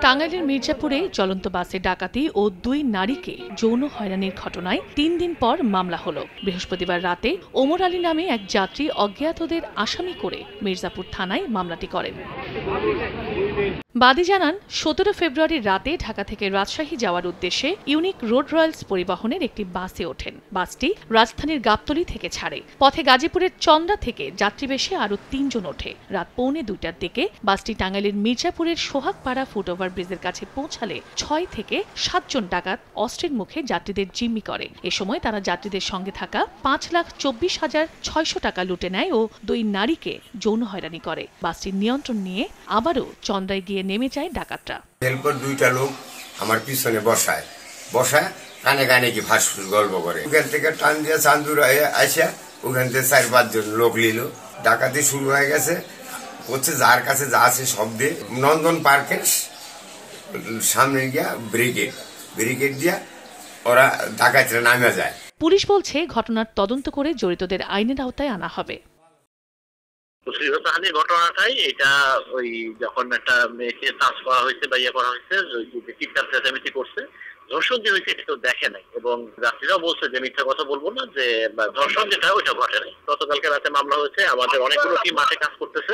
টাঙ্গাইলের মির্জাপুরে চলন্ত বাসে ডাকাতি ও 2 নারীকে যৌন হয়রানির ঘটনায় 3 দিন পর মামলা হলো। বৃহস্পতিবার রাতে ওমর আলী নামে এক যাত্রী অজ্ঞাতদের আসামি করে মির্জাপুর থানায় মামলাটি করেন। বাদী জানান 17 ফেব্রুয়ারি রাতে ঢাকা থেকে রাজশাহী যাওয়ার উদ্দেশ্যে ইউনিক রোড রয়্যালস পরিবহনের একটি বাসে ওঠেন। বাসটি রাজধানীর গাবতলী থেকে ছাড়ে। পথে গাজীপুরের চন্দ্রা থেকে যাত্রী বেশে আরও 3 জন ওঠে। রাত 1:45টার দিকে বাসটি টাঙ্গাইলের মির্জাপুরের সোহাগপাড়া ফুটওভার ব্রিজের কাছে পৌঁছালে 6 থেকে 7 জন ডাকাত অস্ত্রের মুখে যাত্রীদের জিম্মি করে। এ সময় তারা যাত্রীদের সঙ্গে থাকা 5,24,600 টাকা লুটে নেয় ও 2 নারীকে যৌন হয়রানি করে। বাসটির নিয়ন্ত্রণ নিয়ে আবারও চন্দ্রায় গিয়ে নেমে যায় ডাকাতরা। এরপর 2টা লোক আমার পিছনে বসায় কানে কানে কি ফাঁসফুস গল্প করে। ওখান থেকে টান দিয়ে চান্দুর আসা ওখান থেকে 4-5 জন লোক নিল। ডাকাতি শুরু হয়ে গেছে হচ্ছে যার কাছে যা আছে সব দিয়ে নন্দন পার্কের সামনে গিয়া ব্রিগেড দিয়া ওরা ডাকাতরা নামে যায়। পুলিশ বলছে ঘটনার তদন্ত করে জড়িতদের আইনের আওতায় আনা হবে। ঘটনাটাই এটা ওই যখন একটা মেয়েকে চাষ করা হয়েছে বা ইয়ে করা হয়েছে চিৎকার চেঁচামেচি করছে, ধর্ষণ যে হয়েছে এটা তো দেখে নাই এবং যাত্রীরাও বলছে যে মিথ্যা কথা বলবো না যে ধর্ষণ যেটা ওইটা ঘটে নাই। গতকালকে রাতে মামলা হয়েছে, আমাদের অনেকগুলো টিম মাঠে কাজ করতেছে।